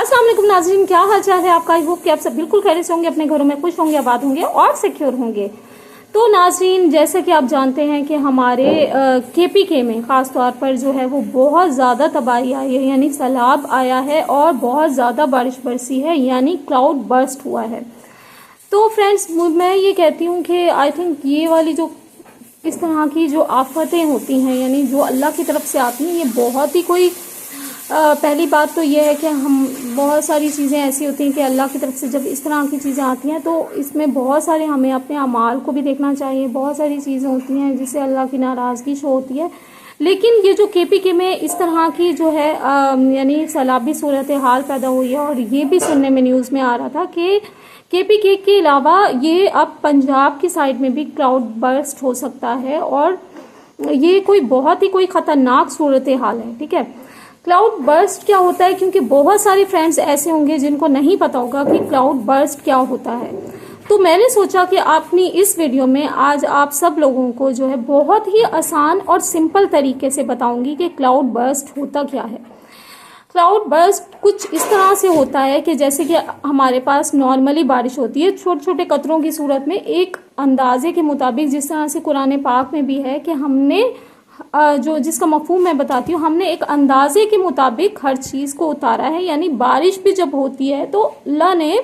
अस्सलाम वालेकुम नाज़रीन, क्या हाल चाल है आपका। आई होप कि आप सब बिल्कुल खैरियत से होंगे, अपने घरों में खुश होंगे, आबाद होंगे और सिक्योर होंगे। तो नाज़रीन, जैसे कि आप जानते हैं कि हमारे KPK में ख़ास तौर पर जो है वो बहुत ज़्यादा तबाही आई है, यानी सैलाब आया है और बहुत ज़्यादा बारिश बरसी है, यानी क्लाउड बर्स्ट हुआ है। तो फ्रेंड्स, मैं ये कहती हूँ कि आई थिंक ये वाली जो इस तरह की जो आफतें होती हैं, यानी जो अल्लाह की तरफ से आती हैं, ये बहुत ही कोई पहली बात तो ये है कि हम बहुत सारी चीज़ें ऐसी होती हैं कि अल्लाह की तरफ से जब इस तरह की चीज़ें आती हैं तो इसमें बहुत सारे हमें अपने अमाल को भी देखना चाहिए। बहुत सारी चीज़ें होती हैं जिससे अल्लाह की नाराज़गी शो होती है। लेकिन ये जो KPK में इस तरह की जो है यानी सैलाबी सूरत हाल पैदा हुई है, और ये भी सुनने में न्यूज़ में आ रहा था कि KPK के अलावा ये अब पंजाब की साइड में भी क्लाउड बर्स्ट हो सकता है, और ये कोई बहुत ही कोई ख़तरनाक सूरत हाल है। ठीक है, क्लाउड बर्स्ट क्या होता है, क्योंकि बहुत सारे फ्रेंड्स ऐसे होंगे जिनको नहीं पता होगा कि क्लाउड बर्स्ट क्या होता है। तो मैंने सोचा कि अपनी इस वीडियो में आज आप सब लोगों को जो है बहुत ही आसान और सिंपल तरीके से बताऊंगी कि क्लाउड बर्स्ट होता क्या है। क्लाउड बर्स्ट कुछ इस तरह से होता है कि जैसे कि हमारे पास नॉर्मली बारिश होती है छोटे छोटे कतरों की सूरत में, एक अंदाजे के मुताबिक, जिस तरह से कुरान पाक में भी है कि हमने जो जिसका मफहूम मैं बताती हूँ, हमने एक अंदाजे के मुताबिक हर चीज़ को उतारा है। यानी बारिश भी जब होती है तो अल्लाह ने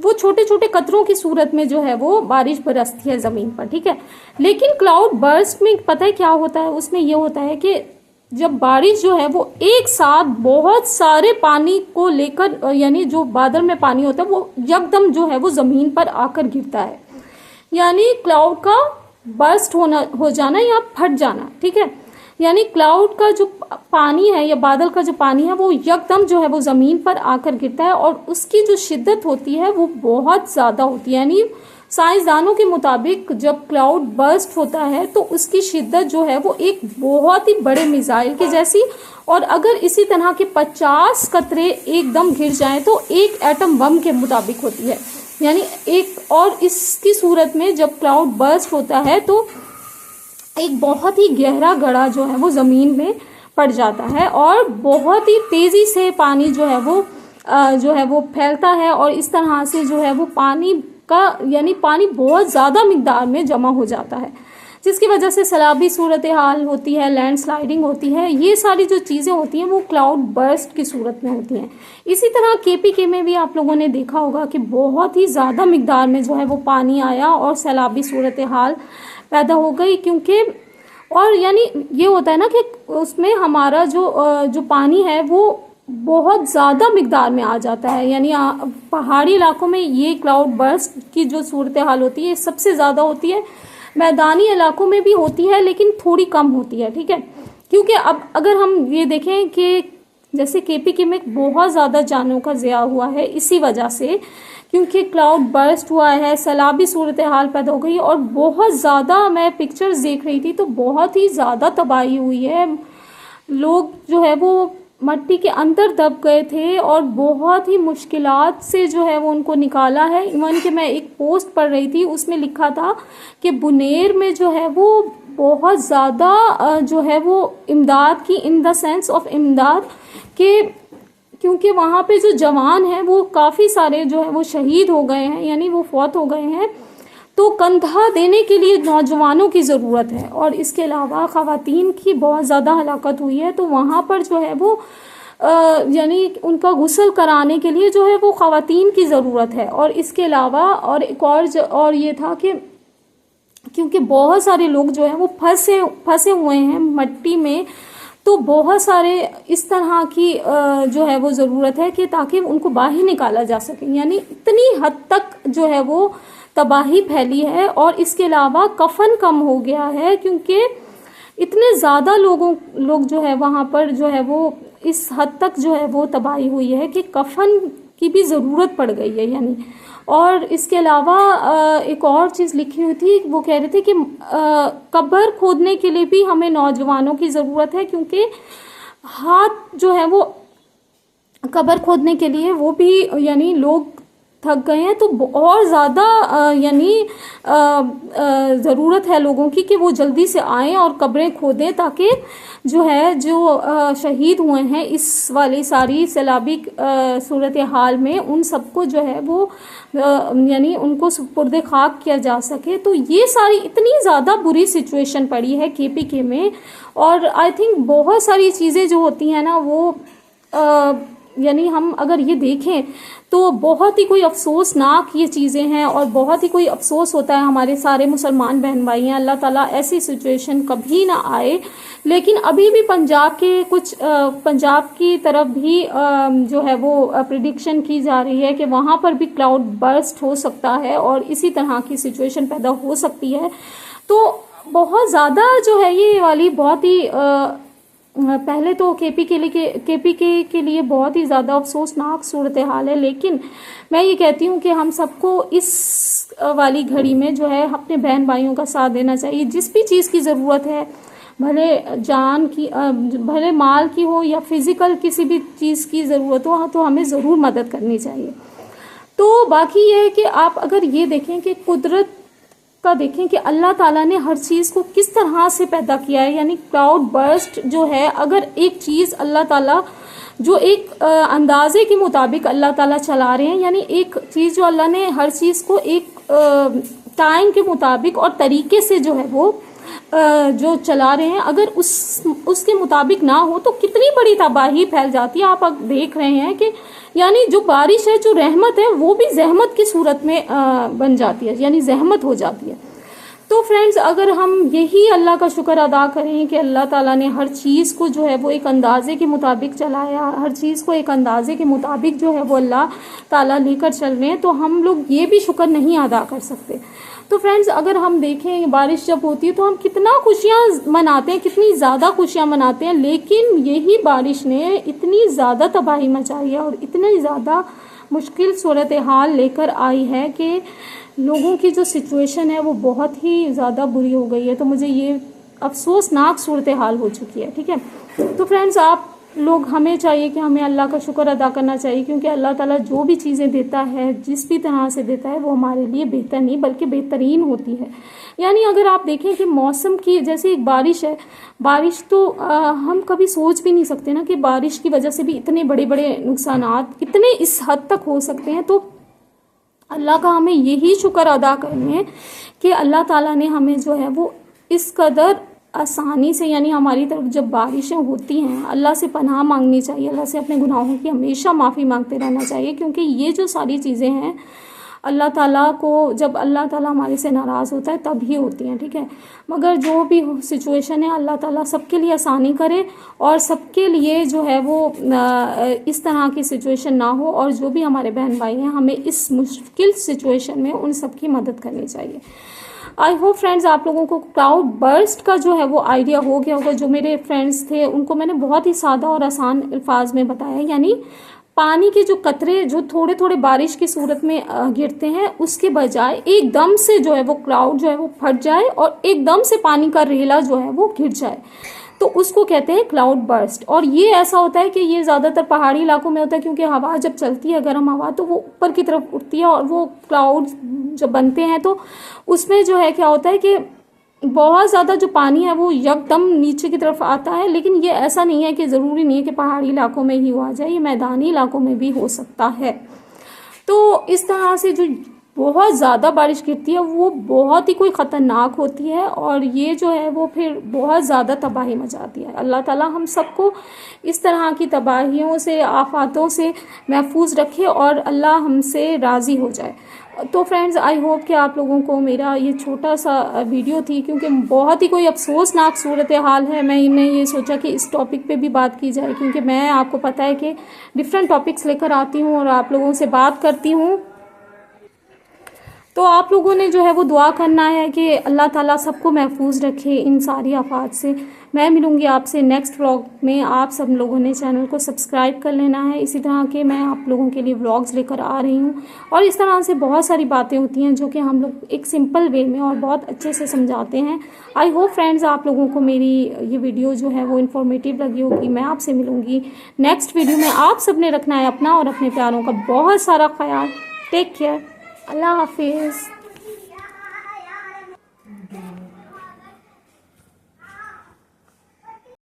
वो छोटे छोटे कतरों की सूरत में जो है वो बारिश बरसती है ज़मीन पर। ठीक है, लेकिन क्लाउड बर्स्ट में पता है क्या होता है, उसमें ये होता है कि जब बारिश जो है वो एक साथ बहुत सारे पानी को लेकर, यानी जो बादल में पानी होता है वो यकदम जो है वो ज़मीन पर आकर गिरता है, यानी क्लाउड का बर्स्ट हो जाना या फट जाना। ठीक है, यानी क्लाउड का जो पानी है या बादल का जो पानी है वो यकदम जो है वो ज़मीन पर आकर गिरता है, और उसकी जो शिद्दत होती है वो बहुत ज़्यादा होती है। यानी साइंसदानों के मुताबिक जब क्लाउड बर्स्ट होता है तो उसकी शिद्दत जो है वो एक बहुत ही बड़े मिसाइल के जैसी, और अगर इसी तरह के 50 कतरे एकदम गिर जाएं तो एक एटम बम के मुताबिक होती है। यानी एक, और इसकी सूरत में जब क्लाउड बर्स्ट होता है तो एक बहुत ही गहरा गड्ढा जो है वो ज़मीन में पड़ जाता है, और बहुत ही तेज़ी से पानी जो है वो फैलता है, और इस तरह से जो है वो पानी का, यानी पानी बहुत ज़्यादा मिकदार में जमा हो जाता है, जिसकी वजह से सैलाबी सूरत हाल होती है, लैंड स्लाइडिंग होती है। ये सारी जो चीज़ें होती हैं वो क्लाउड बर्स्ट की सूरत में होती हैं। इसी तरह KPK में भी आप लोगों ने देखा होगा कि बहुत ही ज़्यादा मिकदार में जो है वो पानी आया और सैलाबी सूरत हाल पैदा हो गई, क्योंकि और यानी ये होता है ना कि उसमें हमारा जो पानी है वो बहुत ज़्यादा मिकदार में आ जाता है। यानी पहाड़ी इलाकों में ये क्लाउड बर्स्ट की जो सूरत हाल होती है सबसे ज़्यादा होती है, मैदानी इलाकों में भी होती है लेकिन थोड़ी कम होती है। ठीक है, क्योंकि अब अगर हम ये देखें कि जैसे KPK में बहुत ज़्यादा जानों का ज़िया हुआ है इसी वजह से, क्योंकि क्लाउड बर्स्ट हुआ है, सैलाबी सूरत हाल पैदा हो गई, और बहुत ज़्यादा, मैं पिक्चर्स देख रही थी तो बहुत ही ज़्यादा तबाही हुई है। लोग जो है वो मट्टी के अंदर दब गए थे और बहुत ही मुश्किलात से जो है वो उनको निकाला है। इवन कि मैं एक पोस्ट पढ़ रही थी, उसमें लिखा था कि बुनेर में जो है वो बहुत ज़्यादा जो है वो इमदाद की, इन द सेंस ऑफ इमदाद के, क्योंकि वहाँ पे जो जवान हैं वो काफ़ी सारे जो है वो शहीद हो गए हैं, यानी वो फौत हो गए हैं। तो कंधा देने के लिए नौजवानों की ज़रूरत है, और इसके अलावा ख़वातीन की बहुत ज़्यादा हलाकत हुई है, तो वहाँ पर जो है वो यानी उनका गुस्ल कराने के लिए जो है वो ख़वातीन की ज़रूरत है। और इसके अलावा और एक और ये था कि क्योंकि बहुत सारे लोग जो हैं वो फंसे हुए हैं मट्टी में, तो बहुत सारे इस तरह की जो है वो ज़रूरत है कि ताकि उनको बाहर निकाला जा सके। यानी इतनी हद तक जो है वो तबाही फैली है, और इसके अलावा कफन कम हो गया है, क्योंकि इतने ज़्यादा लोग जो है वहाँ पर जो है वो इस हद तक जो है वो तबाही हुई है कि कफन की भी ज़रूरत पड़ गई है। यानी और इसके अलावा एक और चीज़ लिखी हुई थी, वो कह रहे थे कि कब्र खोदने के लिए भी हमें नौजवानों की ज़रूरत है, क्योंकि हाथ जो है वो कब्र खोदने के लिए वो भी, यानी लोग थक गए हैं तो और ज़्यादा यानी ज़रूरत है लोगों की कि वो जल्दी से आएँ और कब्रें खोदें, ताकि जो है जो शहीद हुए हैं इस वाली सारी सैलाबी सूरत हाल में, उन सबको जो है वो यानी उनको सुपुर्द खाक किया जा सके। तो ये सारी इतनी ज़्यादा बुरी सिचुएशन पड़ी है KPK में। और आई थिंक बहुत सारी चीज़ें जो होती हैं ना वो यानी हम अगर ये देखें तो बहुत ही कोई अफसोसनाक ये चीज़ें हैं, और बहुत ही कोई अफसोस होता है हमारे सारे मुसलमान बहन भाई हैं। अल्लाह ताला ऐसी सिचुएशन कभी ना आए। लेकिन अभी भी पंजाब के कुछ पंजाब की तरफ भी जो है वो प्रिडिक्शन की जा रही है कि वहाँ पर भी क्लाउड बर्स्ट हो सकता है और इसी तरह की सिचुएशन पैदा हो सकती है। तो बहुत ज़्यादा जो है ये वाली बहुत ही पहले तो KPK के लिए बहुत ही ज़्यादा अफसोसनाक सूरत हाल है। लेकिन मैं ये कहती हूँ कि हम सबको इस वाली घड़ी में जो है अपने बहन भाइयों का साथ देना चाहिए। जिस भी चीज़ की ज़रूरत है, भले जान की भले माल की हो या फिज़िकल किसी भी चीज़ की ज़रूरत हो, तो हमें ज़रूर मदद करनी चाहिए। तो बाकी ये है कि आप अगर ये देखें कि कुदरत का देखें कि अल्लाह ताला ने हर चीज़ को किस तरह से पैदा किया है। यानी क्लाउड बर्स्ट जो है, अगर एक चीज़ अल्लाह ताला जो एक अंदाजे के मुताबिक अल्लाह ताला चला रहे हैं, यानी एक चीज़ जो अल्लाह ने हर चीज़ को एक टाइम के मुताबिक और तरीके से जो है वो जो चला रहे हैं, अगर उसके मुताबिक ना हो तो कितनी बड़ी तबाही फैल जाती है। आप देख रहे हैं कि यानी जो बारिश है, जो रहमत है, वो भी जहमत की सूरत में बन जाती है, यानी जहमत हो जाती है। तो फ्रेंड्स, अगर हम यही अल्लाह का शुक्र अदा करें कि अल्लाह ताला ने हर चीज़ को जो है वो एक अंदाजे के मुताबिक चलाया, हर चीज़ को एक अंदाजे के मुताबिक जो है वो अल्लाह ताला लेकर चल रहे हैं, तो हम लोग ये भी शुक्र नहीं अदा कर सकते। तो फ्रेंड्स, अगर हम देखें बारिश जब होती है तो हम कितना खुशियाँ मनाते हैं, कितनी ज़्यादा खुशियाँ मनाते हैं, लेकिन यही बारिश ने इतनी ज़्यादा तबाही मचाई है और इतनी ज़्यादा मुश्किल सूरत हाल लेकर आई है कि लोगों की जो सिचुएशन है वो बहुत ही ज़्यादा बुरी हो गई है। तो मुझे ये अफसोसनाक सूरत हाल हो चुकी है। ठीक है, तो फ्रेंड्स, आप लोग हमें चाहिए कि हमें अल्लाह का शुक्र अदा करना चाहिए, क्योंकि अल्लाह ताला जो भी चीज़ें देता है, जिस भी तरह से देता है, वो हमारे लिए बेहतर नहीं बल्कि बेहतरीन होती है। यानी अगर आप देखें कि मौसम की जैसे एक बारिश है, बारिश तो हम कभी सोच भी नहीं सकते ना कि बारिश की वजह से भी इतने बड़े बड़े नुकसानात कितने इस हद तक हो सकते हैं। तो अल्लाह का हमें यही शुक्र अदा करने हैं कि अल्लाह ताला ने हमें जो है वो इस कदर आसानी से, यानी हमारी तरफ जब बारिशें होती हैं, अल्लाह से पनाह मांगनी चाहिए, अल्लाह से अपने गुनाहों की हमेशा माफ़ी मांगते रहना चाहिए, क्योंकि ये जो सारी चीज़ें हैं अल्लाह ताला को, जब अल्लाह ताला हमारे से नाराज़ होता है तब ही होती हैं। ठीक है, मगर जो भी सिचुएशन है अल्लाह ताला सबके लिए आसानी करे और सबके लिए जो है वो इस तरह की सिचुएशन ना हो, और जो भी हमारे बहन भाई हैं हमें इस मुश्किल सिचुएशन में उन सब की मदद करनी चाहिए। आई होप फ्रेंड्स, आप लोगों को क्लाउड बर्स्ट का जो है वो आइडिया हो गया होगा। जो मेरे फ्रेंड्स थे उनको मैंने बहुत ही सादा और आसान अल्फाज में बताया, यानी पानी के जो कतरे जो थोड़े थोड़े बारिश की सूरत में गिरते हैं, उसके बजाय एकदम से जो है वो क्लाउड जो है वो फट जाए और एकदम से पानी का रेला जो है वो गिर जाए, तो उसको कहते हैं क्लाउड बर्स्ट। और ये ऐसा होता है कि ये ज़्यादातर पहाड़ी इलाकों में होता है, क्योंकि हवा जब चलती है, गर्म हवा, तो वो ऊपर की तरफ उठती है और वो क्लाउड जब बनते हैं तो उसमें जो है क्या होता है कि बहुत ज़्यादा जो पानी है वो यकदम नीचे की तरफ आता है। लेकिन ये ऐसा नहीं है कि ज़रूरी नहीं है कि पहाड़ी इलाकों में ही आ जाए, ये मैदानी इलाकों में भी हो सकता है। तो इस तरह से जो बहुत ज़्यादा बारिश गिरती है वो बहुत ही कोई ख़तरनाक होती है, और ये जो है वो फिर बहुत ज़्यादा तबाही मचाती है। अल्लाह ताला हम सबको इस तरह की तबाहियों से, आफातों से महफूज रखे और अल्लाह हमसे राज़ी हो जाए। तो फ्रेंड्स, आई होप कि आप लोगों को मेरा ये छोटा सा वीडियो थी, क्योंकि बहुत ही कोई अफसोसनाक सूरत हाल है, मैंने ये सोचा कि इस टॉपिक पे भी बात की जाए, क्योंकि मैं, आपको पता है कि डिफरेंट टॉपिक्स लेकर आती हूँ और आप लोगों से बात करती हूँ। तो आप लोगों ने जो है वो दुआ करना है कि अल्लाह ताला सबको महफूज रखे इन सारी आफात से। मैं मिलूँगी आपसे नेक्स्ट व्लॉग में। आप सब लोगों ने चैनल को सब्सक्राइब कर लेना है। इसी तरह के मैं आप लोगों के लिए व्लॉग्स लेकर आ रही हूँ, और इस तरह से बहुत सारी बातें होती हैं जो कि हम लोग एक सिंपल वे में और बहुत अच्छे से समझाते हैं। आई होप फ्रेंड्स, आप लोगों को मेरी ये वीडियो जो है वो इन्फॉर्मेटिव लगी होगी। मैं आपसे मिलूँगी नेक्स्ट वीडियो में। आप सब ने रखना है अपना और अपने प्यारों का बहुत सारा ख्याल। Take care. اللہ حافظ.